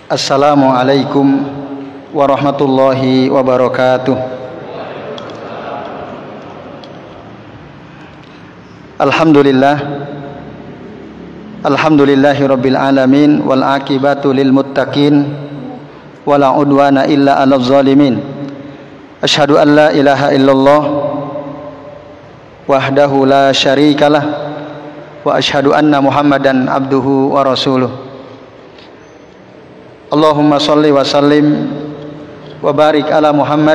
Assalamualaikum warahmatullahi wabarakatuh. Alhamdulillahi rabbil alamin wal akibatu lil muttaqin wala udwana illa 'alal zalimin. Asyhadu an la ilaha illallah wahdahu la syarikalah wa asyhadu anna Muhammadan abduhu wa rasuluh. Allahumma sholli wa sallim wa barik ala Muhammad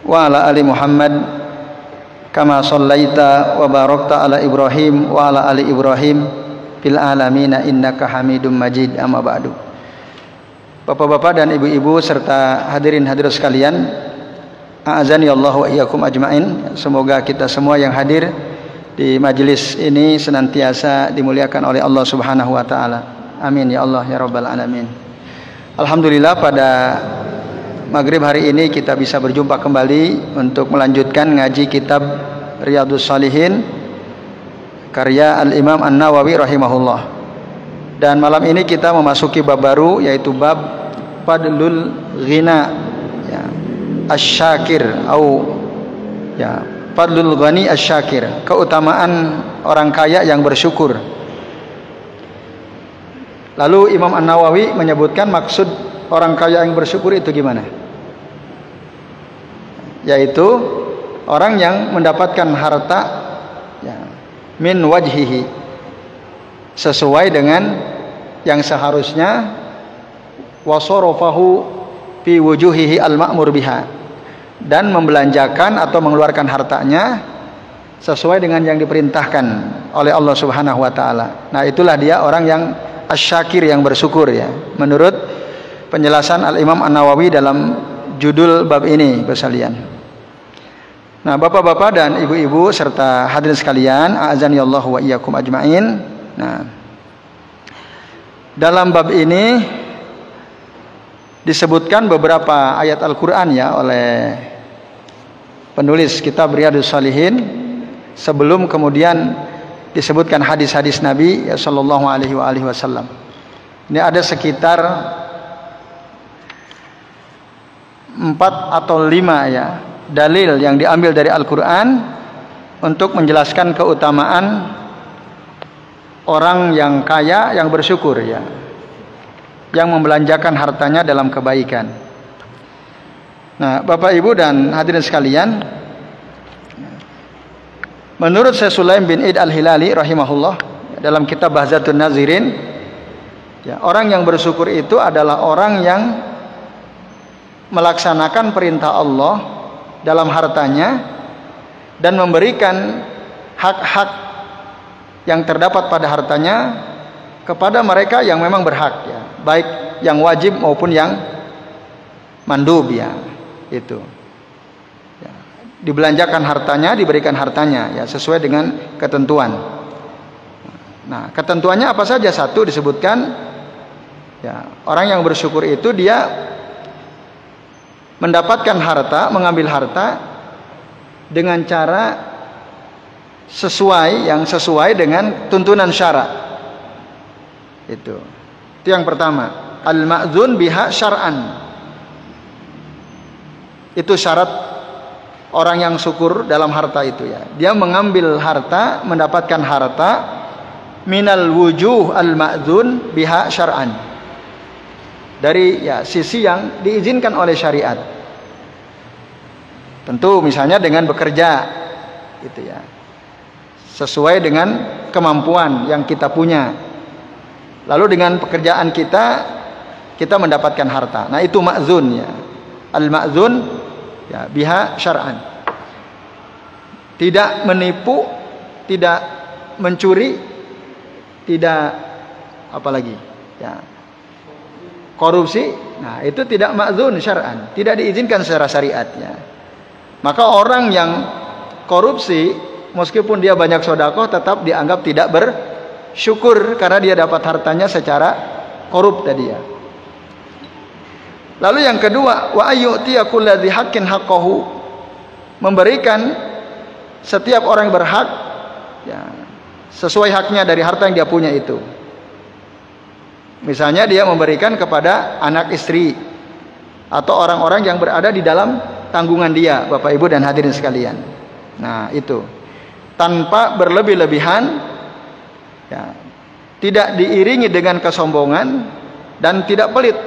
wa ala ali Muhammad kama shallaita wa barakta ala Ibrahim wa ala ali Ibrahim fil alamin innaka Hamidum Majid. Amma ba'du. Bapak-bapak dan ibu-ibu serta hadirin hadirat sekalian, a'azani Allah wa iyyakum ajmain. Semoga kita semua yang hadir di majelis ini senantiasa dimuliakan oleh Allah Subhanahu wa taala. Amin ya Allah ya rabbal alamin. Alhamdulillah, pada maghrib hari ini kita bisa berjumpa kembali untuk melanjutkan ngaji kitab Riyadhus Shalihin karya Al-Imam An-Nawawi rahimahullah. Dan malam ini kita memasuki bab baru, yaitu bab Fadlul Ghina ya, Asy-Syakir atau ya, Fadlul Ghani Asy-Syakir, keutamaan orang kaya yang bersyukur. Lalu Imam An-Nawawi menyebutkan maksud orang kaya yang bersyukur itu gimana? Yaitu orang yang mendapatkan harta ya, min wajhihi, sesuai dengan yang seharusnya, wasorofahu fi wujuhihi al-ma'mur biha, dan membelanjakan atau mengeluarkan hartanya sesuai dengan yang diperintahkan oleh Allah Subhanahu wa taala. Nah, itulah dia orang yang Asy-Syakir, yang bersyukur ya, menurut penjelasan Al-Imam An-Nawawi dalam judul bab ini sekalian. Nah, bapak-bapak dan ibu-ibu serta hadirin sekalian, a'azani Allah wa iyyakum ajmain. Nah, dalam bab ini disebutkan beberapa ayat Al-Qur'an ya oleh penulis kitab Riyadhus Shalihin, sebelum kemudian disebutkan hadis-hadis Nabi ya, sallallahu alaihi wasallam. Ini ada sekitar 4 atau 5 ya dalil yang diambil dari Al-Qur'an untuk menjelaskan keutamaan orang yang kaya yang bersyukur ya, yang membelanjakan hartanya dalam kebaikan. Nah, Bapak Ibu dan hadirin sekalian, menurut Syekh Sulaim bin Id Al-Hilali rahimahullah dalam kitab Bahzatun Nazirin ya, orang yang bersyukur itu adalah orang yang melaksanakan perintah Allah dalam hartanya dan memberikan hak-hak yang terdapat pada hartanya kepada mereka yang memang berhak ya, baik yang wajib maupun yang mandub ya, itu dibelanjakan hartanya, diberikan hartanya ya, sesuai dengan ketentuan. Nah, ketentuannya apa saja? Satu disebutkan ya, orang yang bersyukur itu dia mendapatkan harta, mengambil harta dengan cara sesuai dengan tuntunan syara. Itu yang pertama, al-ma'dzun biha syar'an. Itu syarat orang yang syukur dalam harta itu ya. Dia mengambil harta, mendapatkan harta minal wujuh al-ma'dzun biha syar'an, dari ya sisi yang diizinkan oleh syariat. Tentu misalnya dengan bekerja gitu ya, sesuai dengan kemampuan yang kita punya. Lalu dengan pekerjaan kita mendapatkan harta. Nah, itu ma'dzun ya. Al-ma'dzun ya biha syar'an. Tidak menipu, tidak mencuri, tidak apalagi ya, korupsi. Nah, itu tidak ma'dzun syar'an, tidak diizinkan secara syariat ya. Maka orang yang korupsi, meskipun dia banyak sedekah, tetap dianggap tidak bersyukur karena dia dapat hartanya secara korup tadi ya. Lalu yang kedua, wa ayyu'tiya kulladzi haqqin haqqahu, memberikan setiap orang yang berhak ya, sesuai haknya dari harta yang dia punya itu. Misalnya dia memberikan kepada anak istri atau orang-orang yang berada di dalam tanggungan dia, Bapak Ibu dan hadirin sekalian. Nah, itu tanpa berlebih-lebihan, ya, tidak diiringi dengan kesombongan dan tidak pelit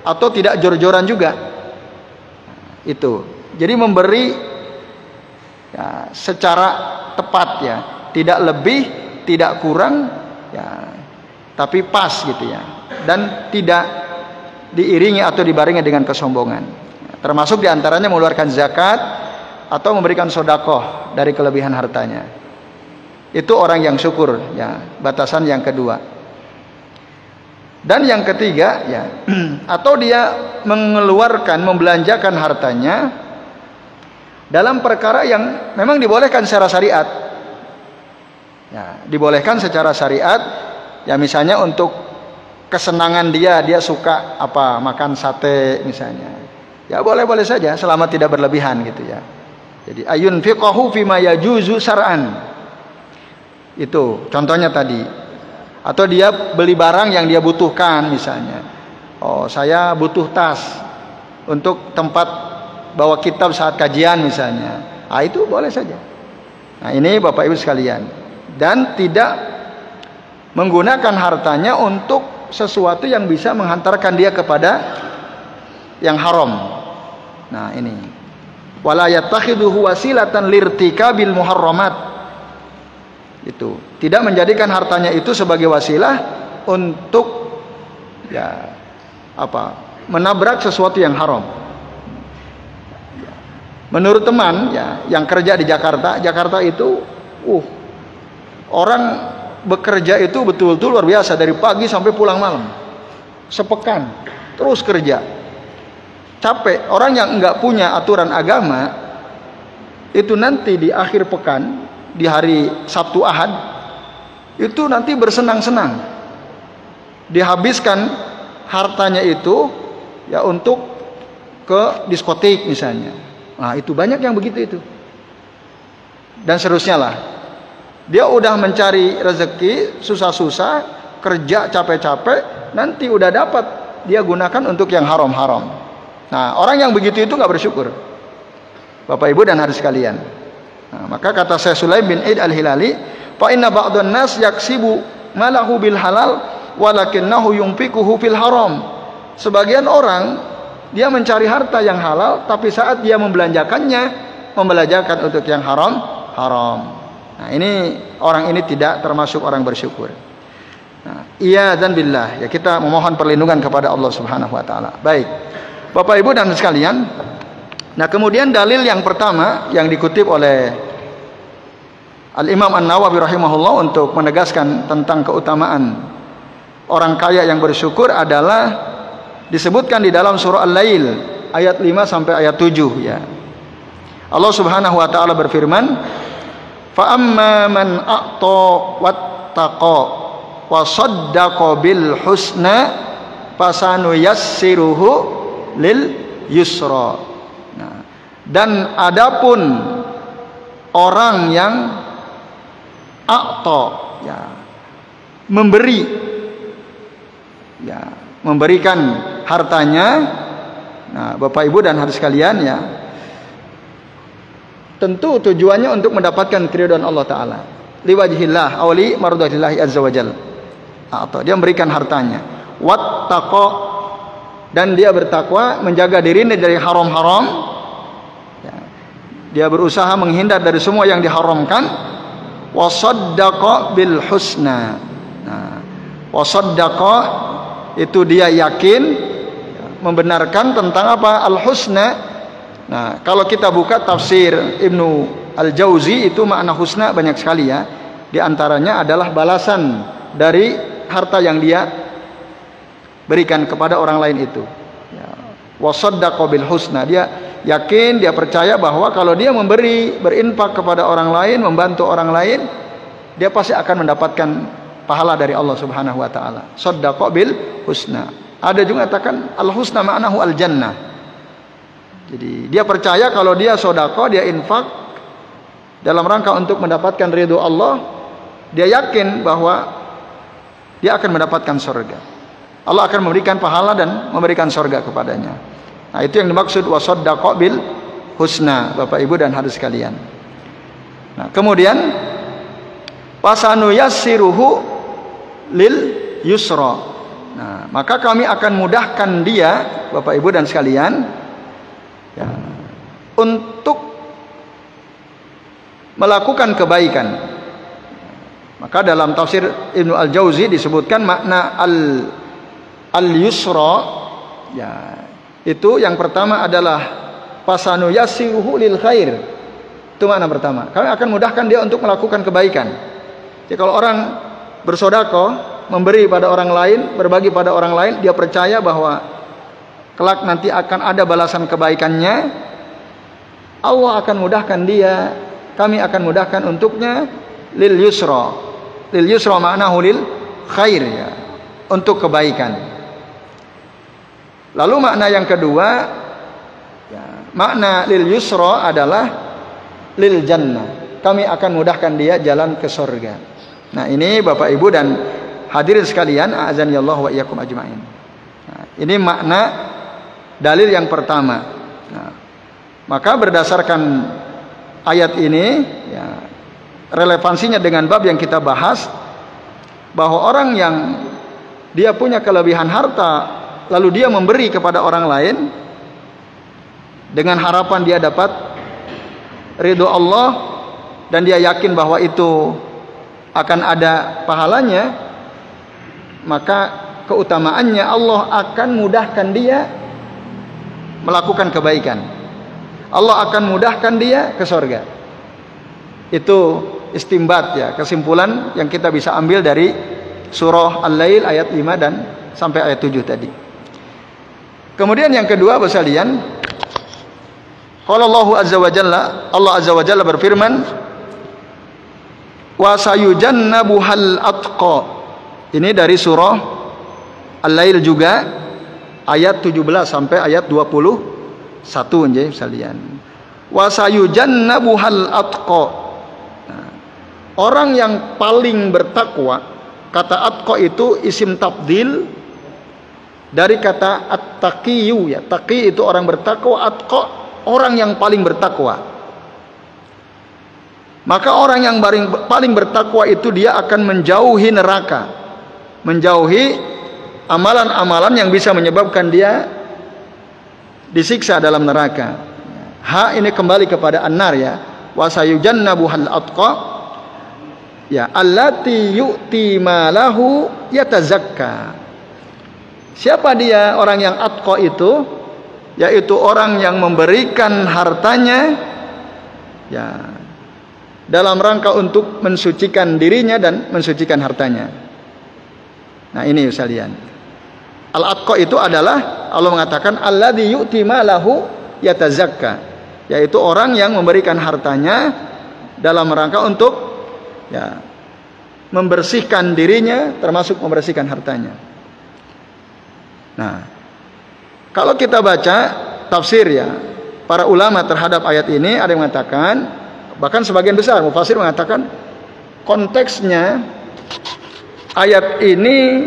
atau tidak jor-joran juga. Itu. Jadi memberi, ya, secara tepat, ya, tidak lebih, tidak kurang, ya, tapi pas gitu ya, dan tidak diiringi atau dibarengi dengan kesombongan. Termasuk diantaranya mengeluarkan zakat atau memberikan sodakoh dari kelebihan hartanya. Itu orang yang syukur, ya, batasan yang kedua. Dan yang ketiga, ya, atau dia mengeluarkan, membelanjakan hartanya dalam perkara yang memang dibolehkan secara syariat. Ya, dibolehkan secara syariat. Ya, misalnya untuk kesenangan dia suka apa, makan sate misalnya. Ya, boleh-boleh saja selama tidak berlebihan gitu ya. Jadi ayun fiqahu fima yajuzu syar'an. Itu contohnya tadi. Atau dia beli barang yang dia butuhkan misalnya. Oh, saya butuh tas untuk tempat bawa kitab saat kajian misalnya. Ah, itu boleh saja. Nah, ini Bapak Ibu sekalian. Dan tidak menggunakan hartanya untuk sesuatu yang bisa menghantarkan dia kepada yang haram. Nah, ini wala yattakhiduhu wasilatan lirtikabil muharramat. Itu tidak menjadikan hartanya itu sebagai wasilah untuk, ya, apa, menabrak sesuatu yang haram. Menurut teman, ya, yang kerja di Jakarta itu orang bekerja itu betul-betul luar biasa, dari pagi sampai pulang malam, sepekan terus kerja, capek. Orang yang enggak punya aturan agama itu nanti di akhir pekan, di hari Sabtu Ahad itu nanti bersenang-senang, dihabiskan hartanya itu, ya, untuk ke diskotik misalnya. Nah, itu banyak yang begitu itu, dan seterusnya lah. Dia udah mencari rezeki susah-susah, kerja capek-capek, nanti udah dapat dia gunakan untuk yang haram-haram. Nah, orang yang begitu itu nggak bersyukur, Bapak Ibu dan hadirin sekalian. Nah, maka kata Syekh Sulaim bin Aid Al-Hilali, fa inna ba'dhan nas yaksibu malahu bil halal walakinnahu yunfiquhu fil haram. Sebagian orang dia mencari harta yang halal, tapi saat dia membelanjakannya, membelanjakan untuk yang haram. Nah, ini orang ini tidak termasuk orang bersyukur. Nah, iya dan billah, ya, kita memohon perlindungan kepada Allah Subhanahu wa taala. Baik. Bapak Ibu dan sekalian, nah, kemudian dalil yang pertama yang dikutip oleh Al-Imam An-Nawawi rahimahullah untuk menegaskan tentang keutamaan orang kaya yang bersyukur adalah disebutkan di dalam surah Al-Lail ayat 5 sampai ayat 7, ya. Allah Subhanahu wa taala berfirman, fa amma man a'ta wattaqa wa saddaqa bil husna fasanuyassiruhu lil yusra. Nah, dan adapun orang yang a'ta, ya, memberi, ya, memberikan hartanya. Nah, Bapak Ibu dan hadirin sekalian, ya, tentu tujuannya untuk mendapatkan keridhaan Allah Ta'ala, liwajhillah awli mardhatillahi azza wajalla. Atau dia memberikan hartanya, wattaqa, dan dia bertakwa, menjaga dirinya dari haram-haram, ya, dia berusaha menghindar dari semua yang diharamkan, wasaddaqa bil husna. Nah, wasaddaqa itu dia yakin, membenarkan tentang apa? Al husna. Nah, kalau kita buka tafsir Ibnu Al-Jauzi, itu makna husna banyak sekali, ya. Di antaranya adalah balasan dari harta yang dia berikan kepada orang lain itu. Ya. Wasaddaqa bil husna. Dia yakin, dia percaya bahwa kalau dia memberi, berinfak kepada orang lain, membantu orang lain, dia pasti akan mendapatkan pahala dari Allah Subhanahu wa taala. Saddaqa bil husna. Ada juga katakan al husna ma'nahu al jannah. Jadi dia percaya kalau dia sedekah, dia infak dalam rangka untuk mendapatkan ridho Allah, dia yakin bahwa dia akan mendapatkan surga. Allah akan memberikan pahala dan memberikan surga kepadanya. Nah, itu yang dimaksud wasaddaqa bil husna, Bapak Ibu dan hadirin sekalian. Nah, kemudian wasanu yassiruhu lil yusra. Nah, maka kami akan mudahkan dia, Bapak Ibu dan sekalian, ya, untuk melakukan kebaikan. Maka dalam tafsir Ibnu Al-Jauzi disebutkan makna al-yusra, ya, itu yang pertama adalah fasanu yassiruhu lil khair. Itu makna pertama. Kami akan mudahkan dia untuk melakukan kebaikan. Jadi kalau orang bersedekah, memberi pada orang lain, berbagi pada orang lain, dia percaya bahwa kelak nanti akan ada balasan kebaikannya. Allah akan mudahkan dia, kami akan mudahkan untuknya lil yusra. Lil yusra maknahu lil khair, ya, untuk kebaikan. Lalu makna yang kedua, ya, makna lil yusra adalah lil jannah. Kami akan mudahkan dia jalan ke surga. Nah, ini Bapak Ibu dan hadirin sekalian, a'azanillahu wa iyyakum ajmain. Nah, ini makna dalil yang pertama. Nah, maka berdasarkan ayat ini, ya, relevansinya dengan bab yang kita bahas, bahwa orang yang dia punya kelebihan harta lalu dia memberi kepada orang lain dengan harapan dia dapat ridho Allah dan dia yakin bahwa itu akan ada pahalanya, maka keutamaannya Allah akan mudahkan dia melakukan kebaikan. Allah akan mudahkan dia ke surga. Itu istimbat, ya, kesimpulan yang kita bisa ambil dari surah Al-Lail ayat 5 dan sampai ayat 7 tadi. Kemudian yang kedua, Bapak sekalian, qala Allah azza wa jalla berfirman, wa sayujannabuhal atqa. Ini dari surah Al-Lail juga ayat 17 sampai ayat 21 nggih sekalian. Wa sayujannabuhal atqa. Orang yang paling bertakwa, kata atqa itu isim tabdil dari kata at-taqiyyu, ya. Taqi itu orang bertakwa, atqa orang yang paling bertakwa. Maka orang yang paling bertakwa itu dia akan menjauhi neraka, menjauhi amalan-amalan yang bisa menyebabkan dia disiksa dalam neraka. Ha ini kembali kepada an-nar, ya. Wa sayujannabuhal atqa, ya, allati yu'ti malahu yatazakka. Siapa dia orang yang atqa itu? Yaitu orang yang memberikan hartanya, ya, dalam rangka untuk mensucikan dirinya dan mensucikan hartanya. Nah, ini sekalian. Al-atqa itu adalah Allah mengatakan alladzi yu'ti malahu yatazakka, yaitu orang yang memberikan hartanya dalam rangka untuk, ya, membersihkan dirinya termasuk membersihkan hartanya. Nah, kalau kita baca tafsir, ya, para ulama terhadap ayat ini, ada yang mengatakan, bahkan sebagian besar mufassir mengatakan konteksnya ayat ini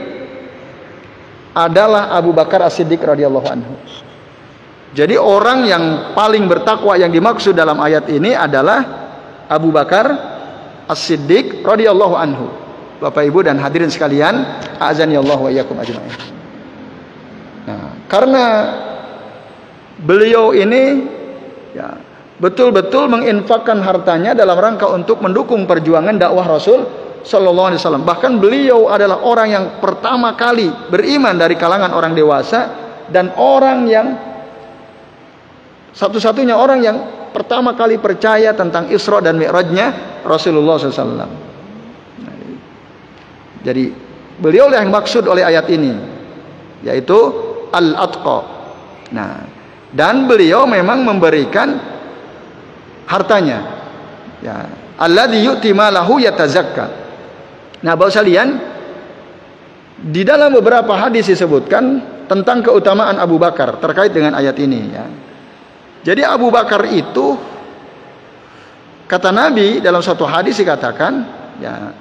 adalah Abu Bakar As-Siddiq radhiyallahu anhu. Jadi orang yang paling bertakwa yang dimaksud dalam ayat ini adalah Abu Bakar As-Siddiq radhiyallahu anhu. Bapak Ibu dan hadirin sekalian, a'azanillahu wa iyyakum ajmain. Nah, karena beliau ini, ya, betul-betul menginfakkan hartanya dalam rangka untuk mendukung perjuangan dakwah Rasul sallallahu alaihi wasallam. Bahkan beliau adalah orang yang pertama kali beriman dari kalangan orang dewasa dan orang yang satu-satunya orang yang pertama kali percaya tentang Isra dan Mi'rajnya Rasulullah SAW. Jadi beliau yang maksud oleh ayat ini, yaitu al-atqa. Nah, dan beliau memang memberikan hartanya, ya, alladzi yu'ti malahu yatazakka. Nah, Bapak sekalian, di dalam beberapa hadis disebutkan tentang keutamaan Abu Bakar terkait dengan ayat ini, ya. Jadi Abu Bakar itu, kata Nabi dalam suatu hadis dikatakan, ya,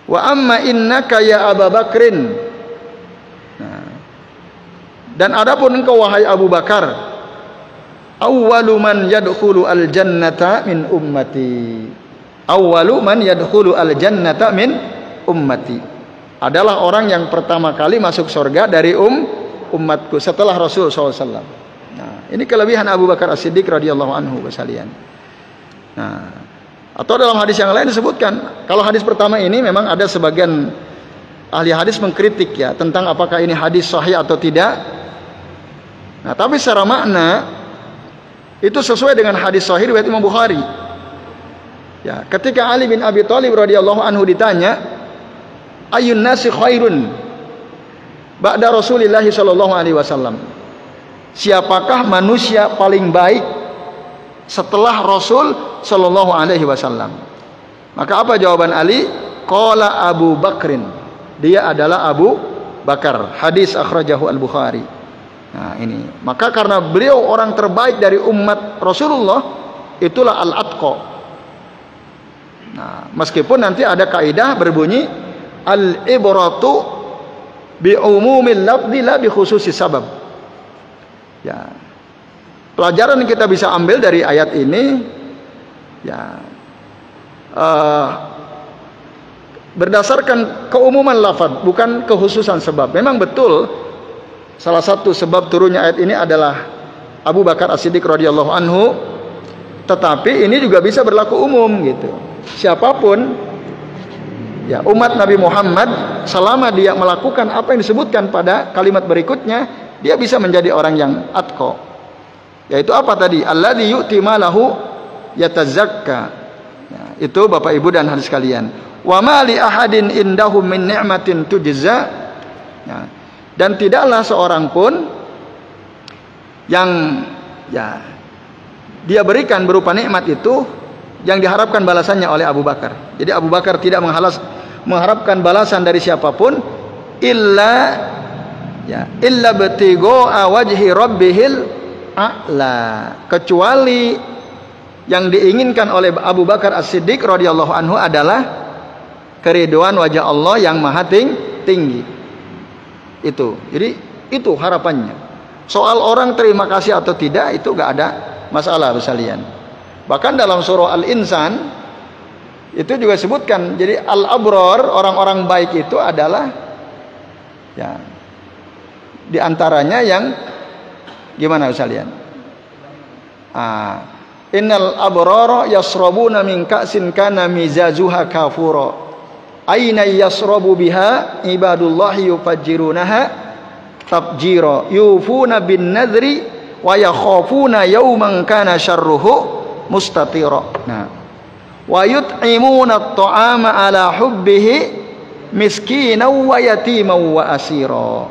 wa amma innaka ya Abu Bakrin. Nah, Dan adapun engkau wahai Abu Bakar, awwalu man yadkhulu al-jannata min ummati. Awwalu man yadkhulu al-jannata min ummati. Adalah orang yang pertama kali masuk surga dari umatku setelah Rasul SAW. Nah, ini kelebihan Abu Bakar As-Siddiq radhiyallahu anhu sekalian. Nah, atau dalam hadis yang lain disebutkan, kalau hadis pertama ini memang ada sebagian ahli hadis mengkritik ya tentang apakah ini hadis sahih atau tidak. Nah, tapi secara makna itu sesuai dengan hadis sahih riwayat Imam Bukhari. Ya, ketika Ali bin Abi Thalib radhiyallahu anhu ditanya, "Ayyun nasi khairun ba'da Rasulillah sallallahu alaihi wasallam?" Siapakah manusia paling baik setelah Rasul sallallahu alaihi wasallam? Maka apa jawaban Ali? Qala Abu Bakrin. Dia adalah Abu Bakar. Hadis akhrajahu Al-Bukhari. Nah, ini. Maka karena beliau orang terbaik dari umat Rasulullah, itulah al-atqa. Nah, meskipun nanti ada kaidah berbunyi al-ibratu bi umumil lafzi la bi khususis sabab. Ya. Pelajaran yang kita bisa ambil dari ayat ini ya berdasarkan keumuman lafaz, bukan kekhususan sebab. Memang betul salah satu sebab turunnya ayat ini adalah Abu Bakar As-Siddiq radhiyallahu anhu, tetapi ini juga bisa berlaku umum gitu. Siapapun ya umat Nabi Muhammad, selama dia melakukan apa yang disebutkan pada kalimat berikutnya, dia bisa menjadi orang yang atqa. Yaitu apa tadi? Alladzi yu'ti malahu yatazakka. Ya, itu Bapak Ibu dan hadirin sekalian. Wa ma li ahadin indahum min ni'matin tujza. Ya. Dan tidaklah seorang pun yang ya dia berikan berupa nikmat itu yang diharapkan balasannya oleh Abu Bakar. Jadi Abu Bakar tidak mengharapkan balasan dari siapapun illa btigha wajhi rabbihil a'la, kecuali yang diinginkan oleh Abu Bakar As-Siddiq radhiyallahu anhu adalah keridhaan wajah Allah yang maha tinggi. Itu. Jadi itu harapannya. Soal orang terima kasih atau tidak itu gak ada masalah sekalian. Bahkan dalam surah Al-Insan itu juga sebutkan. Jadi al-abrar, orang-orang baik itu adalah ya diantaranya yang gimana sekalian? Innal abrara yasrabuna min ka'sin kana mizajuha kafura. Aina yasrabu biha ibadullahi yufajjirunaha tabjira yufuna bin nadri wa yakhafuna yawman kana syarruhu mustatira. Nah, wa yut'imuna at-ta'ama ala hubbihi miskinan wa yatiman wa asira.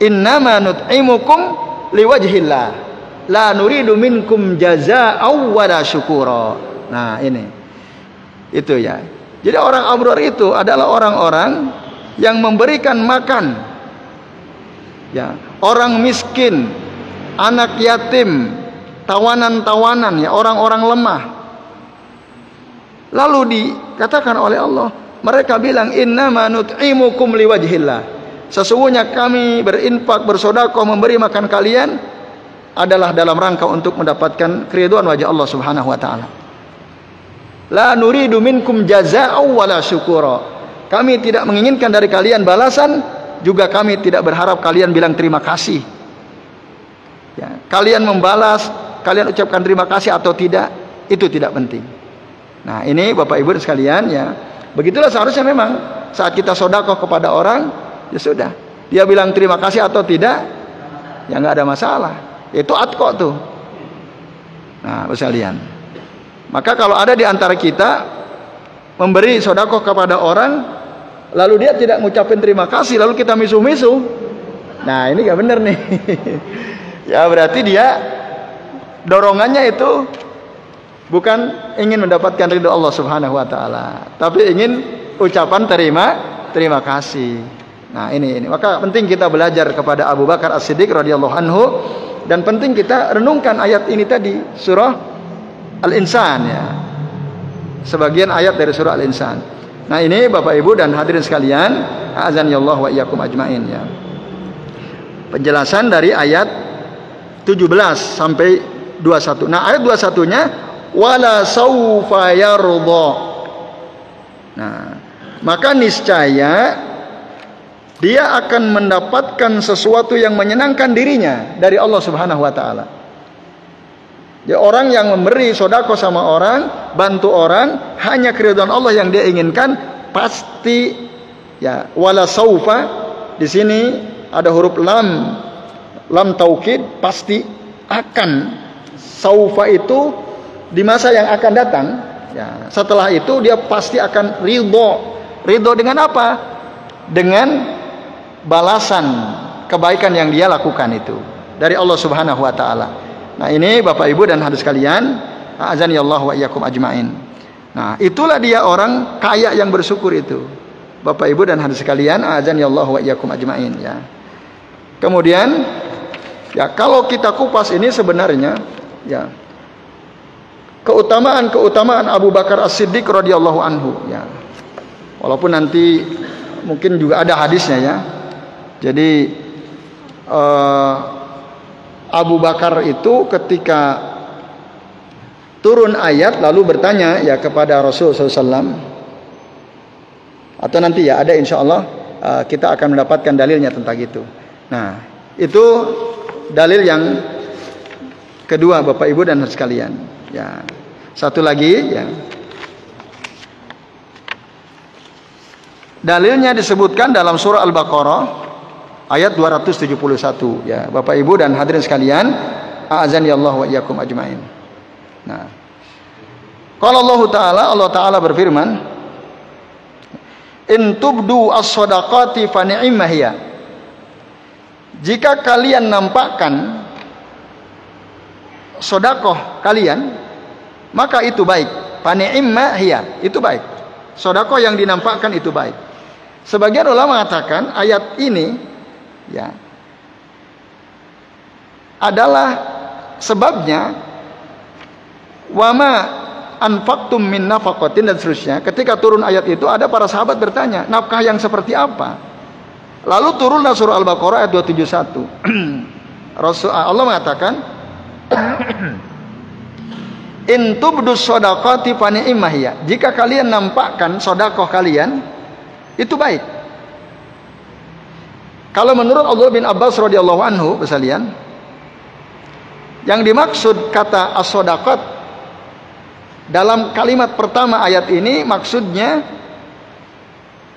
Innama nut'imukum liwajhillah la nuridu minkum jazaa'an wa la syukura. Nah, ini itu ya. Jadi orang abrar itu adalah orang-orang yang memberikan makan ya, orang miskin, anak yatim, tawanan-tawanan ya, orang-orang lemah. Lalu dikatakan oleh Allah, mereka bilang innama nut'imukum liwajhillah. Sesungguhnya kami berinfak, bersedekah, memberi makan kalian adalah dalam rangka untuk mendapatkan keridhaan wajah Allah Subhanahu wa taala. La nuridu minkum jazaa'an wala syukura. Kami tidak menginginkan dari kalian balasan, juga kami tidak berharap kalian bilang terima kasih. Ya, kalian membalas, kalian ucapkan terima kasih atau tidak, itu tidak penting. Nah, ini Bapak Ibu sekalian ya. Begitulah seharusnya memang saat kita sedekah kepada orang, ya sudah. Dia bilang terima kasih atau tidak, ya nggak ada masalah. Itu atqa tuh. Nah, sekalian. Maka kalau ada di antara kita memberi sedekah kepada orang, lalu dia tidak mengucapkan terima kasih, lalu kita misuh-misuh, nah ini gak benar nih. Ya berarti dia dorongannya itu bukan ingin mendapatkan ridho Allah Subhanahu wa taala, tapi ingin ucapan terima kasih. Nah ini maka penting kita belajar kepada Abu Bakar As-Siddiq radhiyallahu anhu, dan penting kita renungkan ayat ini tadi, surah Al-Insan ya. Sebagian ayat dari surah Al-Insan. Nah, ini Bapak Ibu dan hadirin sekalian, azanillahu wa iyyakum ajmain ya. Penjelasan dari ayat 17 sampai 21. Nah, ayat 21-nya wala saufa yardha. Nah, maka niscaya dia akan mendapatkan sesuatu yang menyenangkan dirinya dari Allah Subhanahu wa taala. Ya, orang yang memberi sedekah sama orang, bantu orang, hanya keridhaan Allah yang dia inginkan, pasti ya, wala saufa di sini ada huruf lam taukid, pasti akan. Saufa itu di masa yang akan datang, ya, setelah itu dia pasti akan ridho dengan apa? Dengan balasan kebaikan yang dia lakukan itu dari Allah Subhanahu wa taala. Nah, ini Bapak Ibu dan hadirin sekalian, azani Allah wa iyyakum ajmain. Nah, itulah dia orang kaya yang bersyukur itu. Bapak Ibu dan hadirin sekalian, azani Allah wa iyyakum ajmain ya. Kemudian ya, kalau kita kupas ini sebenarnya ya, keutamaan Abu Bakar As-Siddiq radhiyallahu anhu ya. Walaupun nanti mungkin juga ada hadisnya ya. Jadi Abu Bakar itu ketika turun ayat lalu bertanya ya kepada Rasulullah SAW, atau nanti ya ada insya Allah kita akan mendapatkan dalilnya tentang itu. Nah, itu dalil yang kedua Bapak Ibu dan sekalian ya. Satu lagi ya, dalilnya disebutkan dalam surah Al-Baqarah ayat 271 ya Bapak Ibu dan hadirin sekalian, a'azani Allah wa iyyakum ajmain. Nah, kalau Allah Ta'ala berfirman, in tubdu as-shadaqati fa ni'ma hiya. Jika kalian nampakkan sedekah kalian, maka itu baik. Fa ni'ma hiya, itu baik. Sedekah yang dinampakkan itu baik. Sebagian ulama mengatakan ayat ini ya adalah sebabnya wama anfaqtum min nafaqatin dan seterusnya. Ketika turun ayat itu ada para sahabat bertanya, nafkah yang seperti apa? Lalu turunlah surah Al-Baqarah ayat 271. Allah mengatakan in tubdu shadaqati fa ni'ma hiya. Jika kalian nampakkan sedekah kalian itu baik. Kalau menurut Abdullah bin Abbas radhiyallahu anhu sekalian, yang dimaksud kata as-shadaqat dalam kalimat pertama ayat ini maksudnya,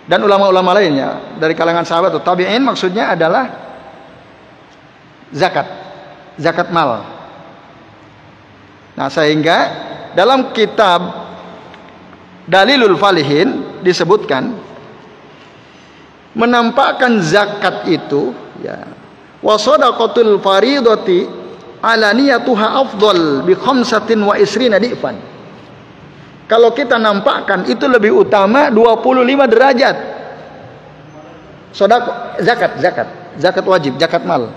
dan ulama-ulama lainnya dari kalangan sahabat atau tabi'in, maksudnya adalah zakat mal. Nah, sehingga dalam kitab Dalilul Falihin disebutkan menampakkan zakat itu ya, wa shadaqatul faridati alaniyatuha afdal bi 25 di'fan. Kalau kita nampakkan itu lebih utama 25 derajat. Sedekah zakat wajib, zakat mal.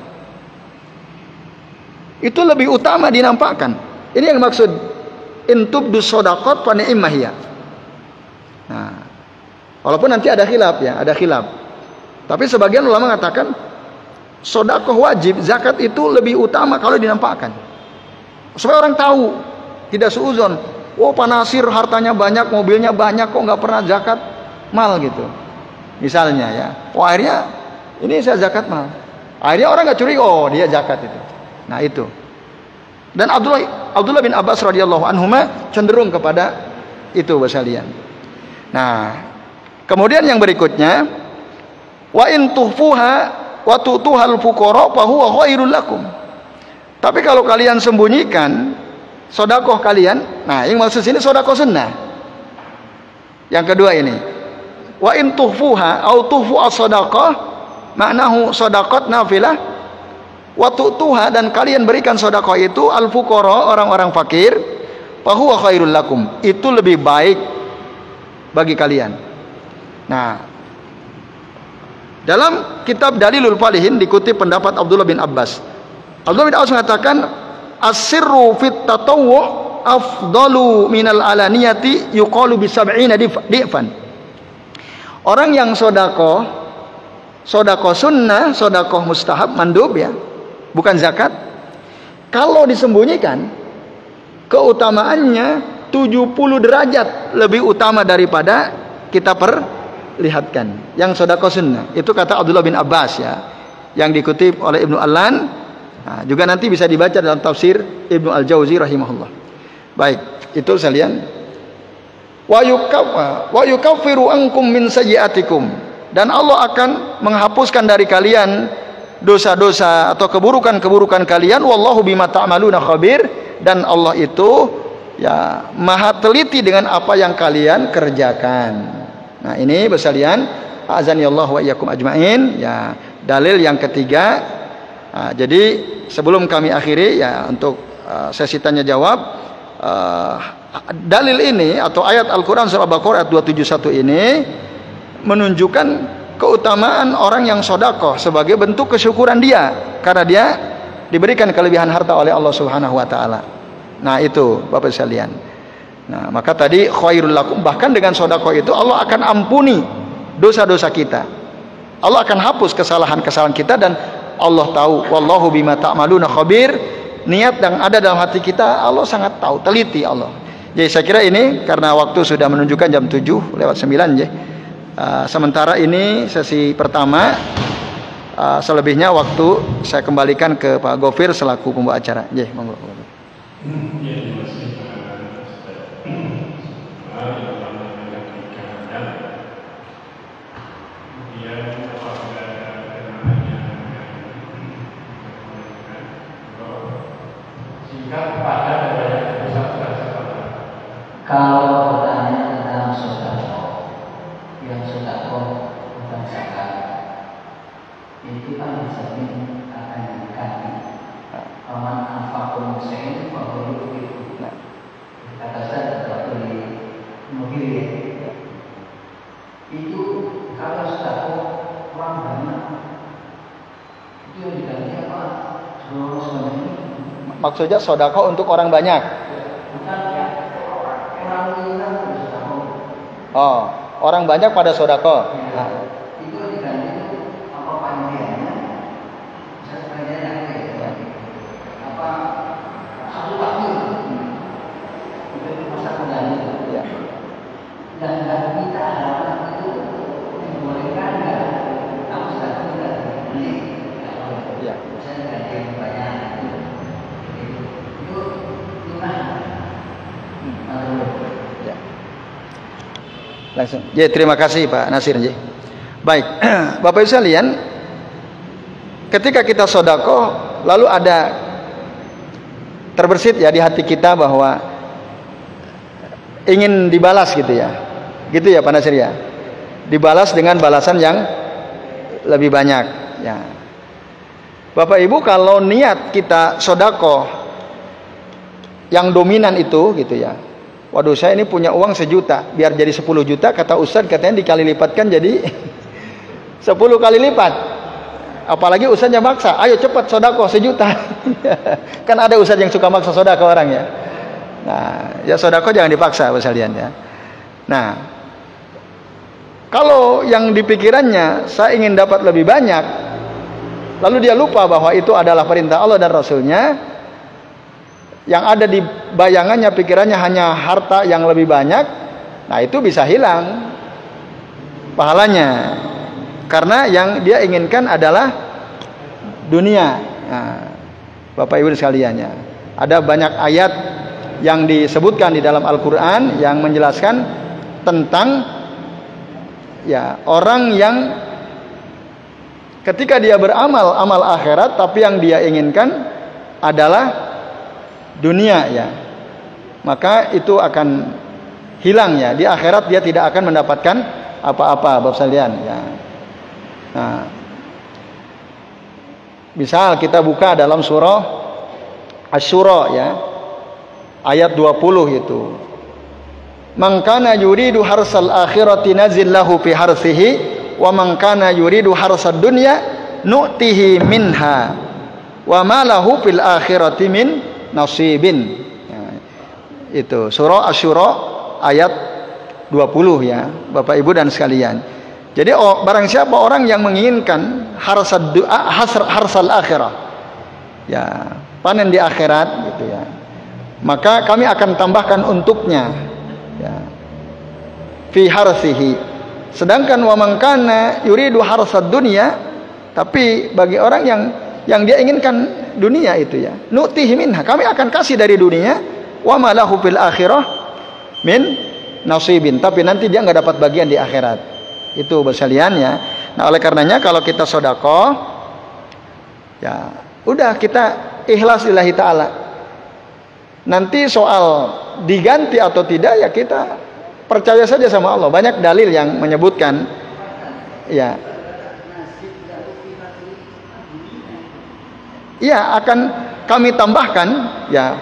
Itu lebih utama dinampakkan. Ini yang maksud in tubdu shadaqat fa ni'ma hiya. Nah, walaupun nanti ada khilaf ya, ada khilaf. Tapi sebagian ulama mengatakan sedekah wajib, zakat itu lebih utama kalau dinampakkan. Supaya orang tahu, tidak suuzon. Oh, Pak Nasir hartanya banyak, mobilnya banyak, kok nggak pernah zakat mal gitu. Misalnya ya. Oh, akhirnya ini saya zakat mal. Akhirnya orang nggak curiga, oh dia zakat itu. Nah, itu. Dan Abdullah bin Abbas radhiyallahu anhuma cenderung kepada itu sekalian. Nah, kemudian yang berikutnya, wa in tuhfuha wa tu'tuhal fuqara fa huwa khairul lakum. Tapi kalau kalian sembunyikan sedekah kalian, nah yang maksud sini sedekah sunnah. Yang kedua ini, wa in tuhfuha au tuhfu as-sadaqah, maknahu sedekah nafilah, wa tu'tuha, dan kalian berikan sedekah itu al fuqara, orang-orang fakir, fa huwa khairul lakum, itu lebih baik bagi kalian. Nah, dalam kitab Dalilul Falihin dikutip pendapat Abdullah bin Abbas. Abdullah bin Abbas mengatakan as-sirru fit tatawwu' afdalu minal alaniyati yuqalu bi 70 di'fan. Orang yang sedekah Sedekah sunnah, sedekah mustahab, mandub ya, bukan zakat. Kalau disembunyikan, keutamaannya 70 derajat lebih utama daripada kita perlihatkan. Yang sedekah sunnah itu kata Abdullah bin Abbas ya, yang dikutip oleh Ibnu Al-Lan. Nah, juga nanti bisa dibaca dalam tafsir Ibnu Al-Jauzi rahimahullah. Baik, itu sekalian. Wa yukaffiru ankum min sayyi'atikum, dan Allah akan menghapuskan dari kalian dosa-dosa atau keburukan-keburukan kalian. Wallahu bima ta'maluna khabir, dan Allah itu ya maha teliti dengan apa yang kalian kerjakan. Nah, ini sekalian, azanillahu wa iyyakum ajmain ya, dalil yang ketiga. Nah, jadi sebelum kami akhiri ya untuk sesi tanya jawab, dalil ini atau ayat Al-Quran surah Al-Baqarah ayat 271 ini menunjukkan keutamaan orang yang sedekah sebagai bentuk kesyukuran dia karena dia diberikan kelebihan harta oleh Allah Subhanahu wa taala. Nah, itu Bapak sekalian. Nah, maka tadi khairul lakum, bahkan dengan sedekah itu Allah akan ampuni dosa-dosa kita. Allah akan hapus kesalahan-kesalahan kita, dan Allah tahu, wallahu bima ta'maluna khabir. Niat yang ada dalam hati kita Allah sangat tahu, teliti Allah. Jadi saya kira ini karena waktu sudah menunjukkan jam 7:09 ya. Sementara ini sesi pertama, selebihnya waktu saya kembalikan ke Pak Gofir selaku pembawa acara. Ya, monggo. Kalau bertanya tentang sedekah, yang sedekah bukan zakat, itu kan dijamin akan diganti. Aman anfaqul muslimin faqulu itu. Kata saya dari mobil itu kalau sedekah orang banyak itu yang diganti apa? Maksudnya sedekah untuk orang banyak. Bukan ya. Oh, orang banyak pada sedekah. Nah. Itu diganti apa panjangnya? Saya apa satu waktu itu masa pengganti. Ya. Dan kita harapkan itu dibolehkan enggak? Kamu sudah tidak beli. Ya. Saya ganti yang banyak. Itu gimana? Ya. Langsung. Ya, terima kasih Pak Nasir. Ya. Baik, Bapak Ibu sekalian, ketika kita sedekah lalu ada terbersit ya di hati kita bahwa ingin dibalas gitu ya. Gitu ya Pak Nasir ya. Dibalas dengan balasan yang lebih banyak ya. Bapak Ibu, kalau niat kita sedekah yang dominan itu gitu ya. Waduh, saya ini punya uang 1 juta, biar jadi 10 juta, kata Ustadz katanya dikali lipatkan jadi 10 kali lipat. Apalagi Ustadznya maksa, ayo cepat sedekah 1 juta. Kan ada Ustadz yang suka maksa sedekah orang ya. Nah, ya sedekah jangan dipaksa sekalian ya. Nah, kalau yang dipikirannya saya ingin dapat lebih banyak, lalu dia lupa bahwa itu adalah perintah Allah dan Rasulnya, yang ada di bayangannya, pikirannya hanya harta yang lebih banyak, nah itu bisa hilang pahalanya, karena yang dia inginkan adalah dunia. Nah, Bapak Ibu sekalian ya, ada banyak ayat yang disebutkan di dalam Al-Quran yang menjelaskan tentang ya orang yang ketika dia beramal amal akhirat, tapi yang dia inginkan adalah dunia ya, maka itu akan hilang ya. Di akhirat dia tidak akan mendapatkan apa-apa Bapak sekalian ya. Nah, misal kita buka dalam surah Asy-Syura ya, ayat 20 itu, man kana yuridu harsal akhirati nazil lahu fi harsihi wa man kana yuridu harsad dunya nu'tihi minha wa ma lahu fil akhirati min nasibin ya, itu surah Asy-Syura ayat 20 ya Bapak Ibu dan sekalian. Jadi barang siapa orang yang menginginkan harsal akhirah, ya, panen di akhirat gitu ya, maka kami akan tambahkan untuknya, ya, fi harsihi. Sedangkan wa man kana yuridu harsad dunya, tapi bagi orang yang dia inginkan dunia itu ya, nu'tihi minha, kami akan kasih dari dunia, wa ma lahu fil akhirah min nasibin, tapi nanti dia nggak dapat bagian di akhirat. Itu sekalian ya. Nah, oleh karenanya kalau kita sedekah, ya udah kita ikhlas lillahi ta'ala. Nanti soal diganti atau tidak ya kita percaya saja sama Allah. Banyak dalil yang menyebutkan ya. Iya, akan kami tambahkan ya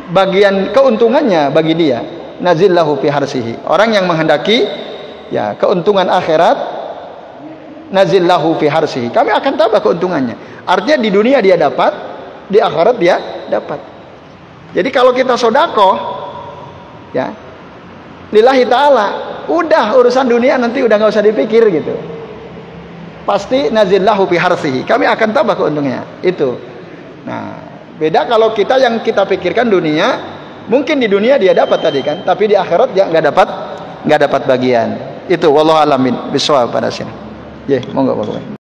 bagian keuntungannya bagi dia. Nazillahu fi harsihi. Orang yang menghendaki ya keuntungan akhirat, nazillahu fi harsihi, kami akan tambah keuntungannya. Artinya di dunia dia dapat, di akhirat dia dapat. Jadi kalau kita sedekah ya lillahi ta'ala, udah urusan dunia nanti udah nggak usah dipikir gitu. Pasti nazillahu fi harsihi, kami akan tambah keuntungannya. Itu. Nah, beda kalau kita yang kita pikirkan dunia, mungkin di dunia dia dapat tadi kan, tapi di akhirat dia nggak dapat bagian. Itu wallahu a'lam bishawab pada sini. Monggo.